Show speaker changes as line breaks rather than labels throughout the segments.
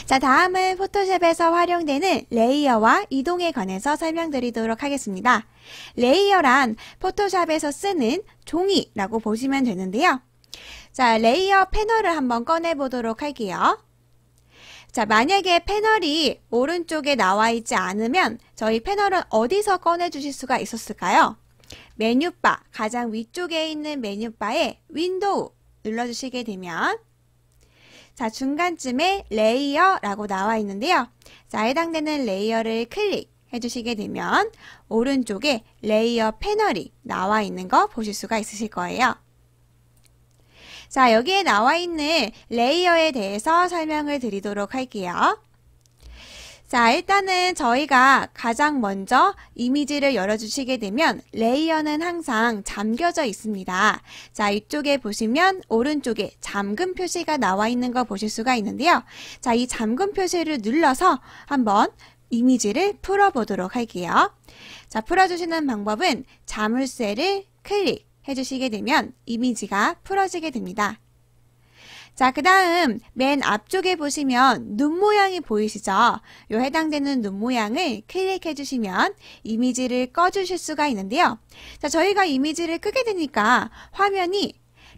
자, 다음은 포토샵에서 활용되는 레이어와 이동에 관해서 설명드리도록 하겠습니다. 레이어란 포토샵에서 쓰는 종이라고 보시면 되는데요. 자, 레이어 패널을 한번 꺼내 보도록 할게요. 자, 만약에 패널이 오른쪽에 나와 있지 않으면 저희 패널은 어디서 꺼내 주실 수가 있었을까요? 메뉴바, 가장 위쪽에 있는 메뉴바에 윈도우 눌러주시게 되면 자, 중간쯤에 레이어라고 나와 있는데요. 자, 해당되는 레이어를 클릭해 주시게 되면 오른쪽에 레이어 패널이 나와 있는 거 보실 수가 있으실 거예요. 자, 여기에 나와 있는 레이어에 대해서 설명을 드리도록 할게요. 자, 일단은 저희가 가장 먼저 이미지를 열어주시게 되면 레이어는 항상 잠겨져 있습니다. 자, 이쪽에 보시면 오른쪽에 잠금 표시가 나와 있는 거 보실 수가 있는데요. 자, 이 잠금 표시를 눌러서 한번 이미지를 풀어보도록 할게요. 자, 풀어주시는 방법은 자물쇠를 클릭해 주시게 되면 이미지가 풀어지게 됩니다. 자, 그 다음 맨 앞쪽에 보시면 눈 모양이 보이시죠? 요 해당되는 눈 모양을 클릭해 주시면 이미지를 꺼주실 수가 있는데요. 자, 저희가 이미지를 끄게 되니까 화면이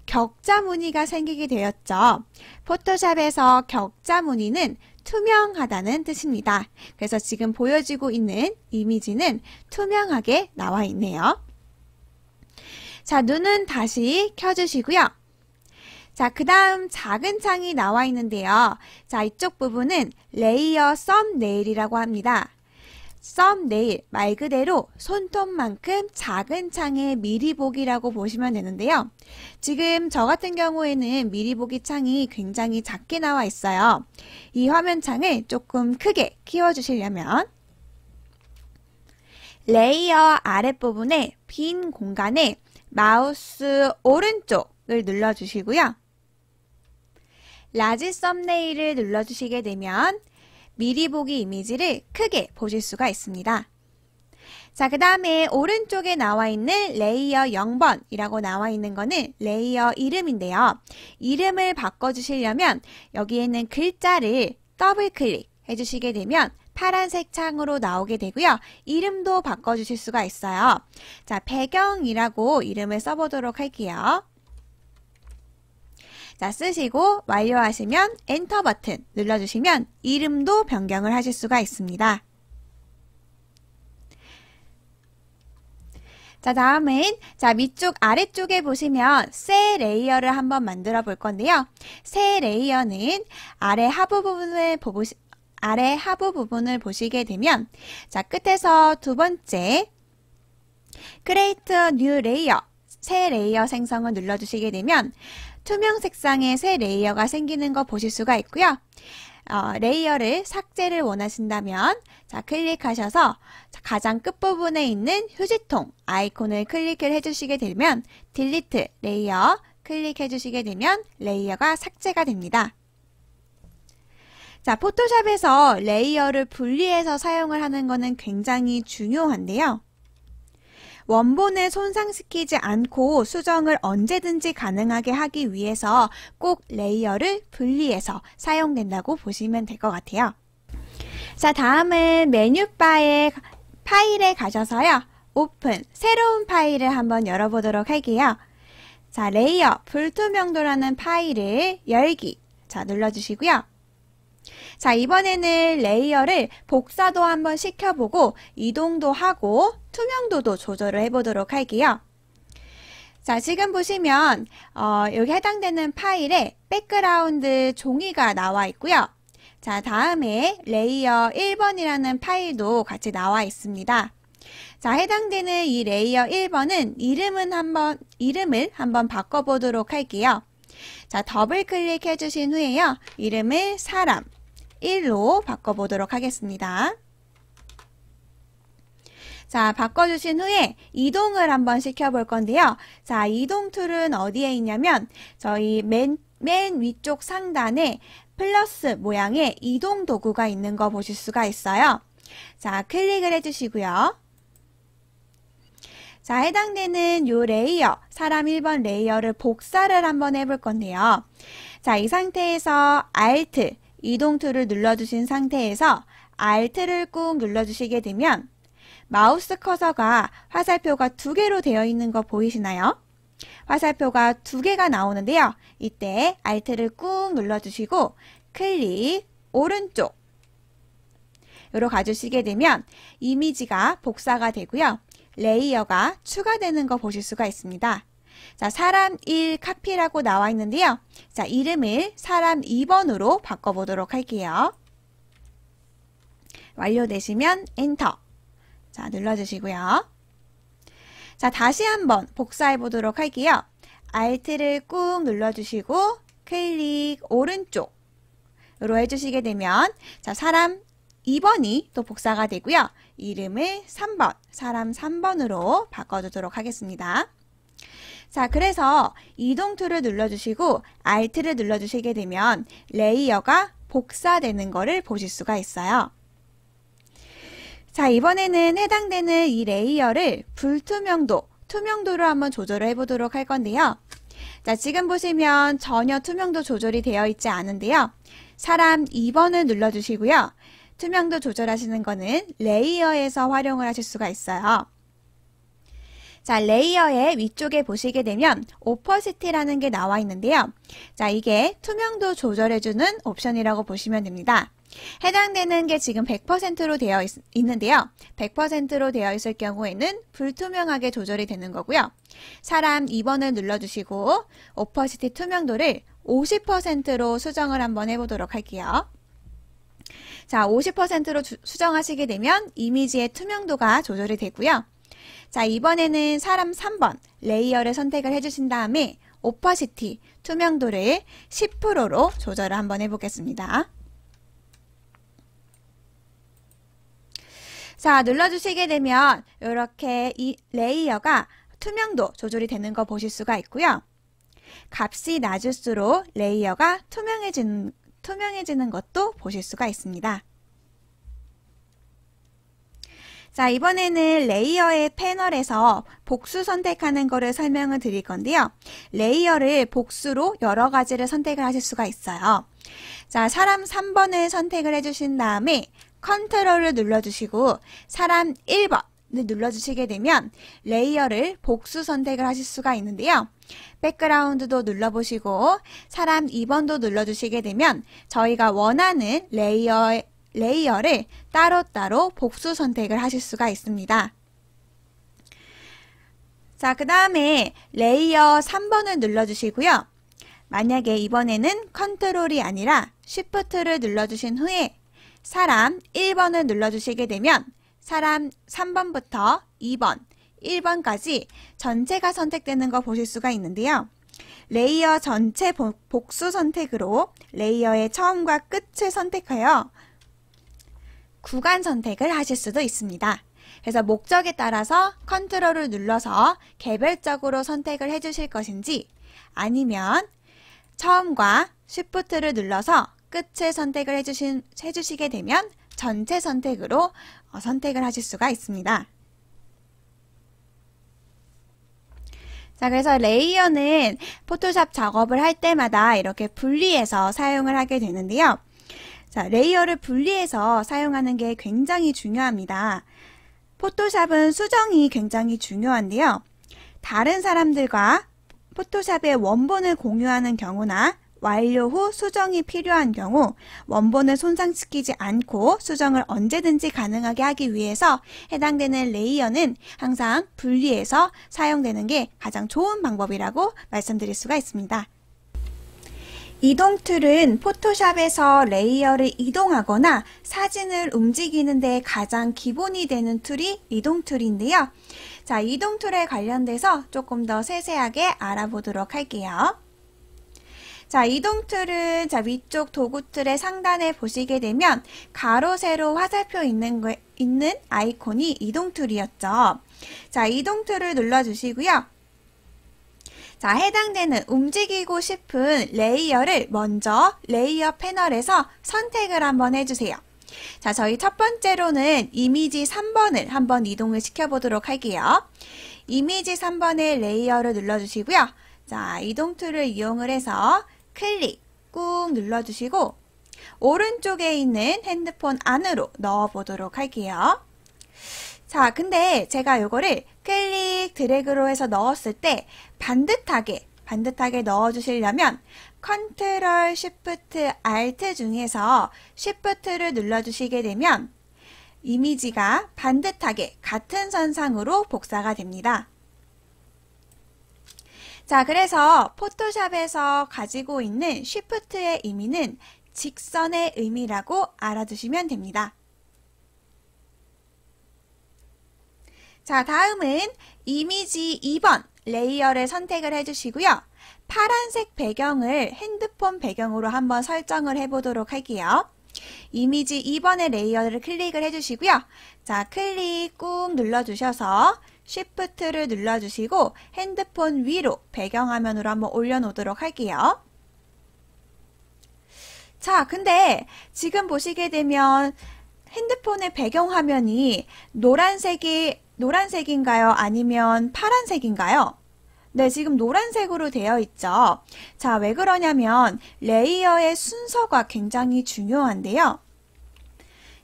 격자 무늬가 생기게 되었죠. 포토샵에서 격자 무늬는 투명하다는 뜻입니다. 그래서 지금 보여지고 있는 이미지는 투명하게 나와 있네요. 자, 눈은 다시 켜주시고요. 자, 그 다음 작은 창이 나와 있는데요. 자, 이쪽 부분은 레이어 썸네일이라고 합니다. 썸네일, 말 그대로 손톱만큼 작은 창의 미리 보기라고 보시면 되는데요. 지금 저 같은 경우에는 미리 보기 창이 굉장히 작게 나와 있어요. 이 화면 창을 조금 크게 키워주시려면 레이어 아랫부분에 빈 공간에 마우스 오른쪽을 눌러주시고요. 라지 썸네일을 눌러주시게 되면 미리 보기 이미지를 크게 보실 수가 있습니다. 자, 그 다음에 오른쪽에 나와 있는 레이어 0번이라고 나와 있는 거는 레이어 이름인데요. 이름을 바꿔주시려면 여기에는 글자를 더블 클릭해 주시게 되면 파란색 창으로 나오게 되고요. 이름도 바꿔주실 수가 있어요. 자, 배경이라고 이름을 써보도록 할게요. 자, 쓰시고 완료하시면 엔터 버튼 눌러주시면 이름도 변경을 하실 수가 있습니다. 자, 다음은 자, 위쪽 아래쪽에 보시면 새 레이어를 한번 만들어 볼 건데요. 새 레이어는 아래 하부 부분을 보시게 되면 자, 끝에서 두 번째 Create a New Layer 새 레이어 생성을 눌러주시게 되면 투명 색상의 새 레이어가 생기는 거 보실 수가 있고요. 레이어를 삭제를 원하신다면 자, 클릭하셔서 가장 끝부분에 있는 휴지통 아이콘을 클릭을 해주시게 되면 딜리트 레이어 클릭해 주시게 되면 레이어가 삭제가 됩니다. 자, 포토샵에서 레이어를 분리해서 사용을 하는 것은 굉장히 중요한데요. 원본을 손상시키지 않고 수정을 언제든지 가능하게 하기 위해서 꼭 레이어를 분리해서 사용된다고 보시면 될 것 같아요. 자, 다음은 메뉴바에 파일에 가셔서요. 오픈, 새로운 파일을 한번 열어보도록 할게요. 자, 레이어, 불투명도라는 파일을 열기. 자, 눌러주시고요. 자, 이번에는 레이어를 복사도 한번 시켜보고 이동도 하고 투명도도 조절을 해보도록 할게요. 자, 지금 보시면 여기 해당되는 파일에 백그라운드 종이가 나와 있고요. 자, 다음에 레이어 1번이라는 파일도 같이 나와 있습니다. 자, 해당되는 이 레이어 1번은 이름을 한번 바꿔보도록 할게요. 자, 더블 클릭해 주신 후에요. 이름을 사람 1로 바꿔보도록 하겠습니다. 자, 바꿔주신 후에 이동을 한번 시켜볼 건데요. 자, 이동 툴은 어디에 있냐면 저희 맨 위쪽 상단에 플러스 모양의 이동 도구가 있는 거 보실 수가 있어요. 자, 클릭을 해주시고요. 자, 해당되는 요 레이어, 사람 1번 레이어를 복사를 한번 해볼 건데요. 자, 이 상태에서 Alt, 이동 툴을 눌러주신 상태에서 Alt를 꾹 눌러주시게 되면 마우스 커서가 화살표가 2개로 되어 있는 거 보이시나요? 화살표가 2개가 나오는데요. 이때 Alt를 꾹 눌러주시고 클릭 오른쪽 으로 가주시게 되면 이미지가 복사가 되고요. 레이어가 추가되는 거 보실 수가 있습니다. 자, 사람 1 카피라고 나와 있는데요. 자, 이름을 사람 2번으로 바꿔보도록 할게요. 완료되시면 엔터. 자, 눌러주시고요. 자, 다시 한번 복사해 보도록 할게요. Alt를 꾹 눌러주시고 클릭 오른쪽으로 해주시게 되면 자, 사람 2번이 또 복사가 되고요. 이름을 3번, 사람 3번으로 바꿔주도록 하겠습니다. 자, 그래서 이동 툴을 눌러주시고 Alt를 눌러주시게 되면 레이어가 복사되는 거를 보실 수가 있어요. 자, 이번에는 해당되는 이 레이어를 불투명도, 투명도로 한번 조절을 해보도록 할 건데요. 자, 지금 보시면 전혀 투명도 조절이 되어 있지 않은데요. 사람 2번을 눌러주시고요. 투명도 조절하시는 거는 레이어에서 활용을 하실 수가 있어요. 자, 레이어의 위쪽에 보시게 되면 오퍼시티라는 게 나와 있는데요. 자, 이게 투명도 조절해주는 옵션이라고 보시면 됩니다. 해당되는 게 지금 100%로 되어 있는데요. 100%로 되어 있을 경우에는 불투명하게 조절이 되는 거고요. 사람 2번을 눌러주시고 오퍼시티 투명도를 50%로 수정을 한번 해보도록 할게요. 자, 50%로 수정하시게 되면 이미지의 투명도가 조절이 되고요. 자, 이번에는 사람 3번 레이어를 선택을 해주신 다음에 오퍼시티 투명도를 10%로 조절을 한번 해보겠습니다. 자, 눌러주시게 되면 이렇게 이 레이어가 투명도 조절이 되는 거 보실 수가 있고요. 값이 낮을수록 레이어가 투명해지는 것도 보실 수가 있습니다. 자, 이번에는 레이어의 패널에서 복수 선택하는 거를 설명을 드릴 건데요. 레이어를 복수로 여러 가지를 선택을 하실 수가 있어요. 자, 사람 3번을 선택을 해주신 다음에 컨트롤을 눌러주시고 사람 1번을 눌러주시게 되면 레이어를 복수 선택을 하실 수가 있는데요. 백그라운드도 눌러보시고 사람 2번도 눌러주시게 되면 저희가 원하는 레이어를 따로따로 복수 선택을 하실 수가 있습니다. 자, 그 다음에 레이어 3번을 눌러주시고요. 만약에 이번에는 컨트롤이 아니라 쉬프트를 눌러주신 후에 사람 1번을 눌러주시게 되면 사람 3번부터 2번, 1번까지 전체가 선택되는 거 보실 수가 있는데요. 레이어 전체 복수 선택으로 레이어의 처음과 끝을 선택하여 구간 선택을 하실 수도 있습니다. 그래서 목적에 따라서 컨트롤을 눌러서 개별적으로 선택을 해주실 것인지 아니면 처음과 쉬프트를 눌러서 끝을 선택을 해주시게 되면 전체 선택으로 선택을 하실 수가 있습니다. 자, 그래서 레이어는 포토샵 작업을 할 때마다 이렇게 분리해서 사용을 하게 되는데요. 자, 레이어를 분리해서 사용하는 게 굉장히 중요합니다. 포토샵은 수정이 굉장히 중요한데요. 다른 사람들과 포토샵의 원본을 공유하는 경우나 완료 후 수정이 필요한 경우 원본을 손상시키지 않고 수정을 언제든지 가능하게 하기 위해서 해당되는 레이어는 항상 분리해서 사용되는 게 가장 좋은 방법이라고 말씀드릴 수가 있습니다. 이동 툴은 포토샵에서 레이어를 이동하거나 사진을 움직이는 데 가장 기본이 되는 툴이 이동 툴인데요. 자, 이동 툴에 관련돼서 조금 더 세세하게 알아보도록 할게요. 자, 이동 툴은 위쪽 도구 툴의 상단에 보시게 되면 가로, 세로, 화살표 있는 아이콘이 이동 툴이었죠. 자, 이동 툴을 눌러주시고요. 자, 해당되는 움직이고 싶은 레이어를 먼저 레이어 패널에서 선택을 한번 해주세요. 자, 저희 첫 번째로는 이미지 3번을 한번 이동을 시켜보도록 할게요. 이미지 3번의 레이어를 눌러주시고요. 자, 이동 툴을 이용을 해서 클릭 꾹 눌러주시고 오른쪽에 있는 핸드폰 안으로 넣어보도록 할게요. 자, 근데 제가 요거를 클릭 드래그로 해서 넣었을 때 반듯하게 넣어주시려면 컨트롤 쉬프트 알트 중에서 쉬프트를 눌러주시게 되면 이미지가 반듯하게 같은 선상으로 복사가 됩니다. 자, 그래서 포토샵에서 가지고 있는 쉬프트의 의미는 직선의 의미라고 알아두시면 됩니다. 자, 다음은 이미지 2번 레이어를 선택을 해주시고요. 파란색 배경을 핸드폰 배경으로 한번 설정을 해보도록 할게요. 이미지 2번의 레이어를 클릭을 해주시고요. 자, 클릭 꾹 눌러주셔서 쉬프트를 눌러주시고 핸드폰 위로 배경화면으로 한번 올려놓도록 할게요. 자, 근데 지금 보시게 되면 핸드폰의 배경화면이 노란색인가요? 아니면 파란색인가요? 네, 지금 노란색으로 되어 있죠. 자, 왜 그러냐면 레이어의 순서가 굉장히 중요한데요.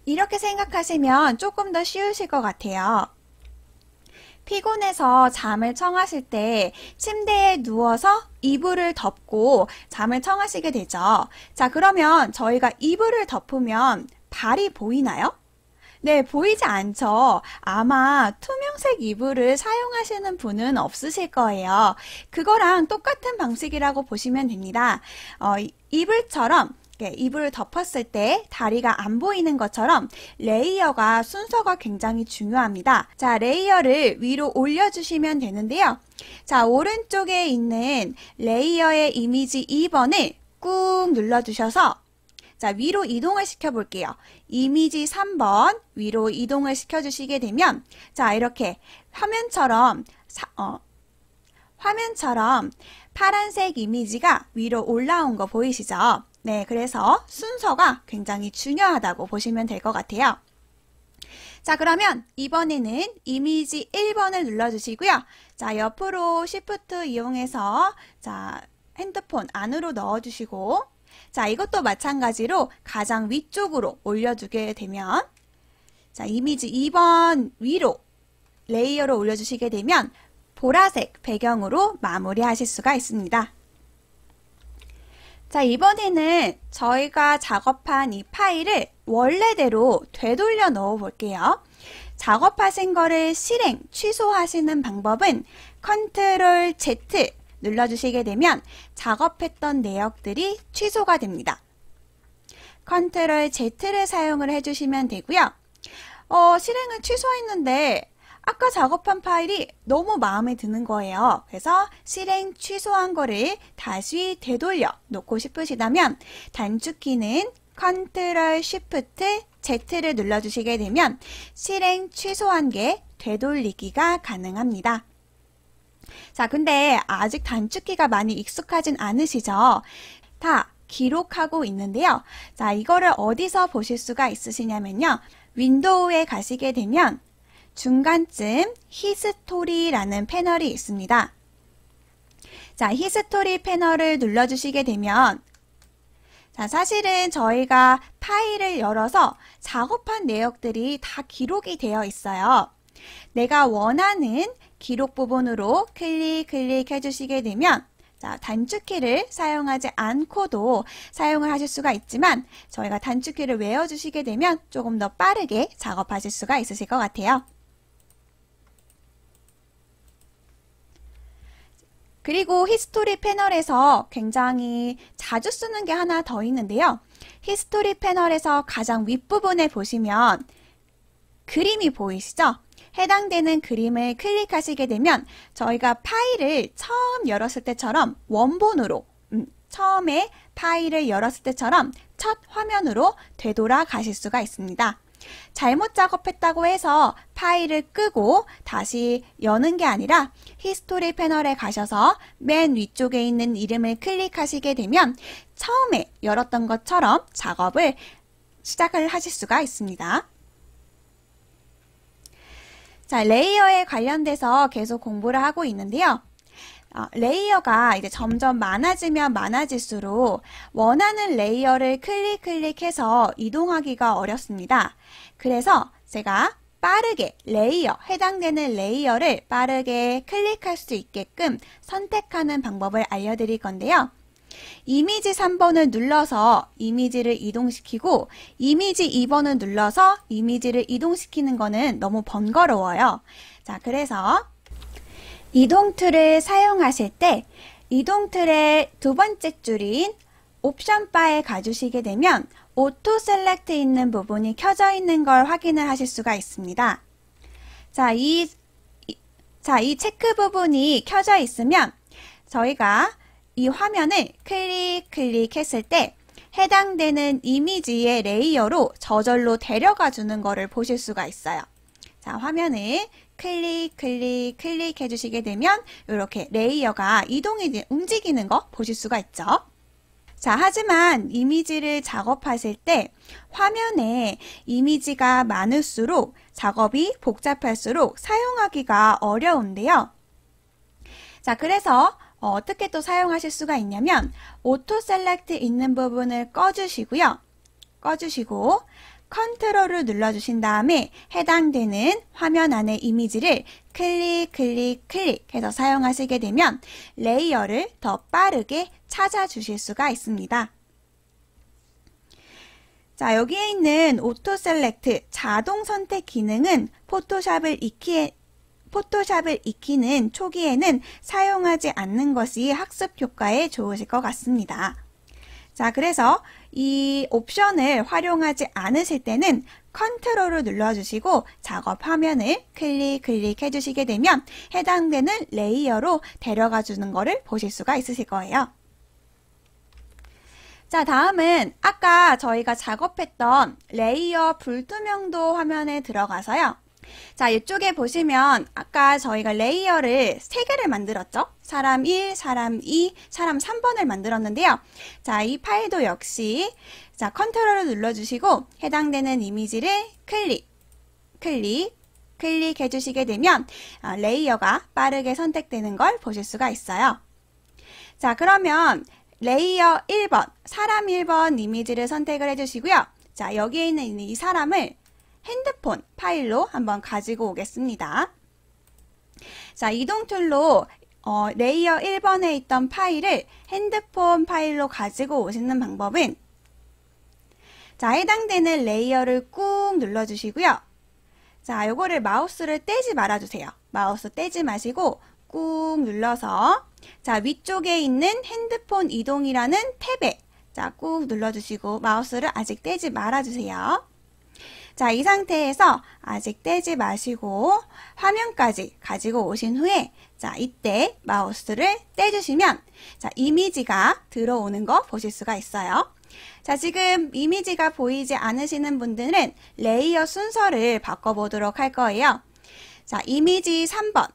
이렇게 생각하시면 조금 더 쉬우실 것 같아요. 피곤해서 잠을 청하실 때 침대에 누워서 이불을 덮고 잠을 청하시게 되죠. 자, 그러면 저희가 이불을 덮으면 발이 보이나요? 네, 보이지 않죠. 아마 투명색 이불을 사용하시는 분은 없으실 거예요. 그거랑 똑같은 방식이라고 보시면 됩니다. 이불처럼 이불을 덮었을 때 다리가 안 보이는 것처럼 레이어가 순서가 굉장히 중요합니다. 자, 레이어를 위로 올려주시면 되는데요. 자, 오른쪽에 있는 레이어의 이미지 2번을 꾹 눌러주셔서 자, 위로 이동을 시켜 볼게요. 이미지 3번 위로 이동을 시켜 주시게 되면 자, 이렇게 화면처럼 파란색 이미지가 위로 올라온 거 보이시죠? 네, 그래서 순서가 굉장히 중요하다고 보시면 될 것 같아요. 자, 그러면 이번에는 이미지 1번을 눌러주시고요. 자, 옆으로 Shift 이용해서 자, 핸드폰 안으로 넣어주시고 자, 이것도 마찬가지로 가장 위쪽으로 올려주게 되면 자, 이미지 2번 위로 레이어를 올려주시게 되면 보라색 배경으로 마무리하실 수가 있습니다. 자, 이번에는 저희가 작업한 이 파일을 원래대로 되돌려 넣어 볼게요. 작업하신 거를 실행, 취소하시는 방법은 컨트롤 Z 눌러주시게 되면 작업했던 내역들이 취소가 됩니다. 컨트롤 Z를 사용을 해주시면 되고요. 실행을 취소했는데 아까 작업한 파일이 너무 마음에 드는 거예요. 그래서 실행 취소한 거를 다시 되돌려 놓고 싶으시다면 단축키는 컨트롤 쉬프트 Z를 눌러주시게 되면 실행 취소한 게 되돌리기가 가능합니다. 자, 근데 아직 단축키가 많이 익숙하진 않으시죠? 다 기록하고 있는데요. 자, 이거를 어디서 보실 수가 있으시냐면요. 윈도우에 가시게 되면 중간쯤 히스토리라는 패널이 있습니다. 자, 히스토리 패널을 눌러주시게 되면 자, 사실은 저희가 파일을 열어서 작업한 내역들이 다 기록이 되어 있어요. 내가 원하는 기록 부분으로 클릭 해주시게 되면 자, 단축키를 사용하지 않고도 사용을 하실 수가 있지만 저희가 단축키를 외워주시게 되면 조금 더 빠르게 작업하실 수가 있으실 것 같아요. 그리고 히스토리 패널에서 굉장히 자주 쓰는 게 하나 더 있는데요. 히스토리 패널에서 가장 윗부분에 보시면 그림이 보이시죠? 해당되는 그림을 클릭하시게 되면 저희가 파일을 처음 열었을 때처럼 원본으로 처음에 파일을 열었을 때처럼 첫 화면으로 되돌아 가실 수가 있습니다. 잘못 작업했다고 해서 파일을 끄고 다시 여는 게 아니라 히스토리 패널에 가셔서 맨 위쪽에 있는 이름을 클릭하시게 되면 처음에 열었던 것처럼 작업을 시작을 하실 수가 있습니다. 자, 레이어에 관련돼서 계속 공부를 하고 있는데요. 레이어가 이제 점점 많아지면 많아질수록 원하는 레이어를 클릭해서 이동하기가 어렵습니다. 그래서 제가 빠르게 해당되는 레이어를 빠르게 클릭할 수 있게끔 선택하는 방법을 알려드릴 건데요. 이미지 3번을 눌러서 이미지를 이동시키고 이미지 2번을 눌러서 이미지를 이동시키는 거는 너무 번거로워요. 자, 그래서 이동 툴을 사용하실 때 이동 툴의 두 번째 줄인 옵션 바에 가주시게 되면 오토 셀렉트 있는 부분이 켜져 있는 걸 확인을 하실 수가 있습니다. 자, 이 체크 부분이 켜져 있으면 저희가 이 화면을 클릭했을 때 해당되는 이미지의 레이어로 저절로 데려가 주는 것을 보실 수가 있어요. 자, 화면을 클릭해 주시게 되면 이렇게 레이어가 움직이는 거 보실 수가 있죠. 자, 하지만 이미지를 작업하실 때 화면에 이미지가 많을수록 작업이 복잡할수록 사용하기가 어려운데요. 자, 그래서 어떻게 또 사용하실 수가 있냐면 오토 셀렉트 있는 부분을 꺼주시고 컨트롤을 눌러주신 다음에 해당되는 화면 안의 이미지를 클릭해서 사용하시게 되면 레이어를 더 빠르게 찾아주실 수가 있습니다. 자, 여기에 있는 오토 셀렉트 자동 선택 기능은 포토샵을 익히는 초기에는 사용하지 않는 것이 학습 효과에 좋으실 것 같습니다. 자, 그래서 이 옵션을 활용하지 않으실 때는 컨트롤을 눌러주시고 작업 화면을 클릭해 주시게 되면 해당되는 레이어로 데려가 주는 것을 보실 수가 있으실 거예요. 자, 다음은 아까 저희가 작업했던 레이어 불투명도 화면에 들어가서요. 자, 이쪽에 보시면 아까 저희가 레이어를 3개를 만들었죠? 사람 1, 사람 2, 사람 3번을 만들었는데요. 자, 이 파일도 역시 자, 컨트롤을 눌러주시고 해당되는 이미지를 클릭해 주시게 되면 레이어가 빠르게 선택되는 걸 보실 수가 있어요. 자, 그러면 레이어 1번, 사람 1번 이미지를 선택을 해주시고요. 자, 여기에 있는 이 사람을 핸드폰 파일로 한번 가지고 오겠습니다. 자, 이동 툴로 레이어 1번에 있던 파일을 핸드폰 파일로 가지고 오시는 방법은 자, 해당되는 레이어를 꾹 눌러주시고요. 자, 요거를 마우스를 떼지 말아주세요. 마우스 떼지 마시고 꾹 눌러서 자, 위쪽에 있는 핸드폰 이동이라는 탭에 자, 꾹 눌러주시고 마우스를 아직 떼지 말아주세요. 자, 이 상태에서 아직 떼지 마시고 화면까지 가지고 오신 후에 자, 이때 마우스를 떼주시면 자, 이미지가 들어오는 거 보실 수가 있어요. 자, 지금 이미지가 보이지 않으시는 분들은 레이어 순서를 바꿔보도록 할 거예요. 자, 이미지 3번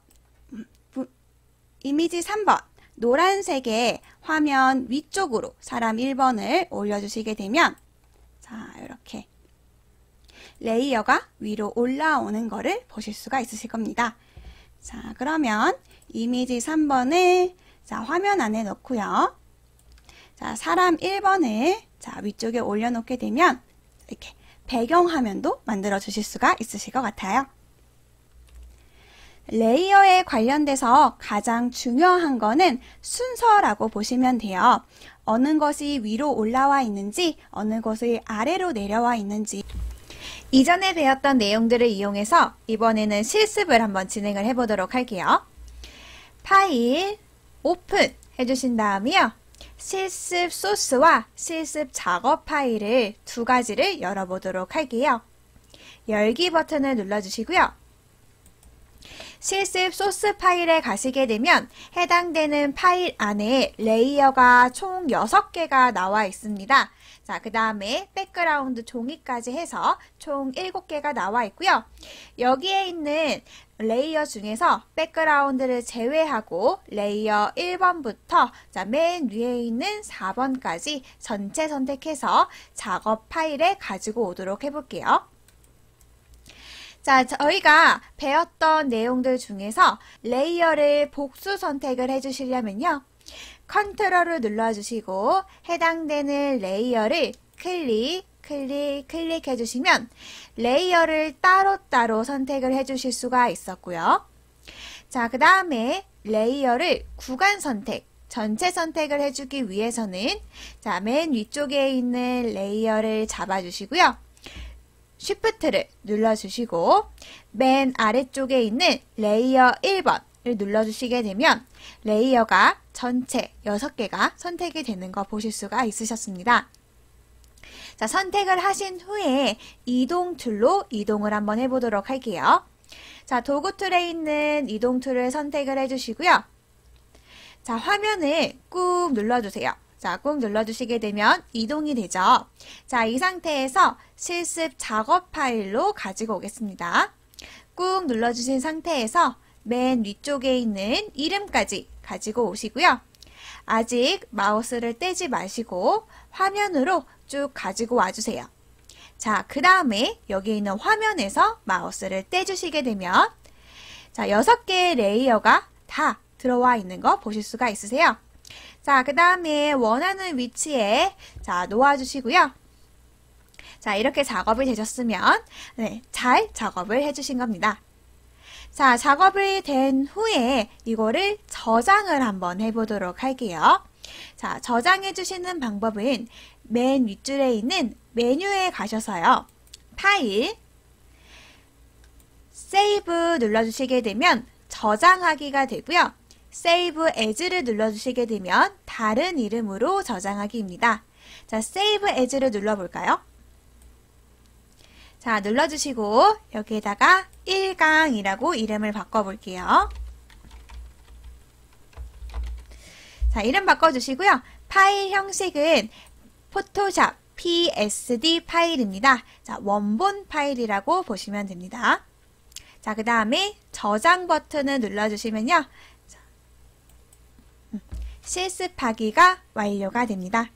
노란색의 화면 위쪽으로 사람 1번을 올려주시게 되면 자, 이렇게 레이어가 위로 올라오는 거를 보실 수가 있으실 겁니다. 자, 그러면 이미지 3번을 자, 화면 안에 넣고요. 자, 사람 1번을 자, 위쪽에 올려놓게 되면 이렇게 배경화면도 만들어 주실 수가 있으실 것 같아요. 레이어에 관련돼서 가장 중요한 거는 순서라고 보시면 돼요. 어느 것이 위로 올라와 있는지, 어느 것이 아래로 내려와 있는지 이전에 배웠던 내용들을 이용해서 이번에는 실습을 한번 진행을 해보도록 할게요. 파일 오픈 해주신 다음에요. 실습 소스와 실습 작업 파일을 두 가지를 열어보도록 할게요. 열기 버튼을 눌러주시고요. 실습 소스 파일에 가시게 되면 해당되는 파일 안에 레이어가 총 6개가 나와 있습니다. 자, 그 다음에 백그라운드 종이까지 해서 총 7개가 나와 있고요. 여기에 있는 레이어 중에서 백그라운드를 제외하고 레이어 1번부터 자, 맨 위에 있는 4번까지 전체 선택해서 작업 파일에 가지고 오도록 해볼게요. 자, 저희가 배웠던 내용들 중에서 레이어를 복수 선택을 해주시려면요. 컨트롤을 눌러주시고 해당되는 레이어를 클릭해 주시면 레이어를 따로따로 선택을 해 주실 수가 있었고요. 자, 그 다음에 레이어를 구간 선택, 전체 선택을 해주기 위해서는 자, 맨 위쪽에 있는 레이어를 잡아주시고요. 쉬프트를 눌러주시고 맨 아래쪽에 있는 레이어 1번을 눌러주시게 되면 레이어가 전체 6개가 선택이 되는 거 보실 수가 있으셨습니다. 자, 선택을 하신 후에 이동 툴로 이동을 한번 해보도록 할게요. 자, 도구 툴에 있는 이동 툴을 선택을 해주시고요. 자, 화면을 꾹 눌러주세요. 자, 꾹 눌러주시게 되면 이동이 되죠. 자, 이 상태에서 실습 작업 파일로 가지고 오겠습니다. 꾹 눌러주신 상태에서 맨 위쪽에 있는 이름까지 가지고 오시고요. 아직 마우스를 떼지 마시고 화면으로 쭉 가지고 와주세요. 자, 그 다음에 여기 있는 화면에서 마우스를 떼주시게 되면 자, 6개의 레이어가 다 들어와 있는 거 보실 수가 있으세요. 자, 그 다음에 원하는 위치에 자, 놓아주시고요. 자, 이렇게 작업이 되셨으면 네, 잘 작업을 해주신 겁니다. 자, 작업이 된 후에 이거를 저장을 한번 해보도록 할게요. 자, 저장해 주시는 방법은 맨 윗줄에 있는 메뉴에 가셔서요. 파일, 세이브 눌러주시게 되면 저장하기가 되고요. 세이브 에즈를 눌러주시게 되면 다른 이름으로 저장하기입니다. 자, 세이브 에즈를 눌러볼까요? 자, 눌러주시고 여기에다가 1강이라고 이름을 바꿔볼게요. 자, 이름 바꿔주시고요. 파일 형식은 포토샵 PSD 파일입니다. 자, 원본 파일이라고 보시면 됩니다. 자, 그 다음에 저장 버튼을 눌러주시면요. 실습하기가 완료가 됩니다.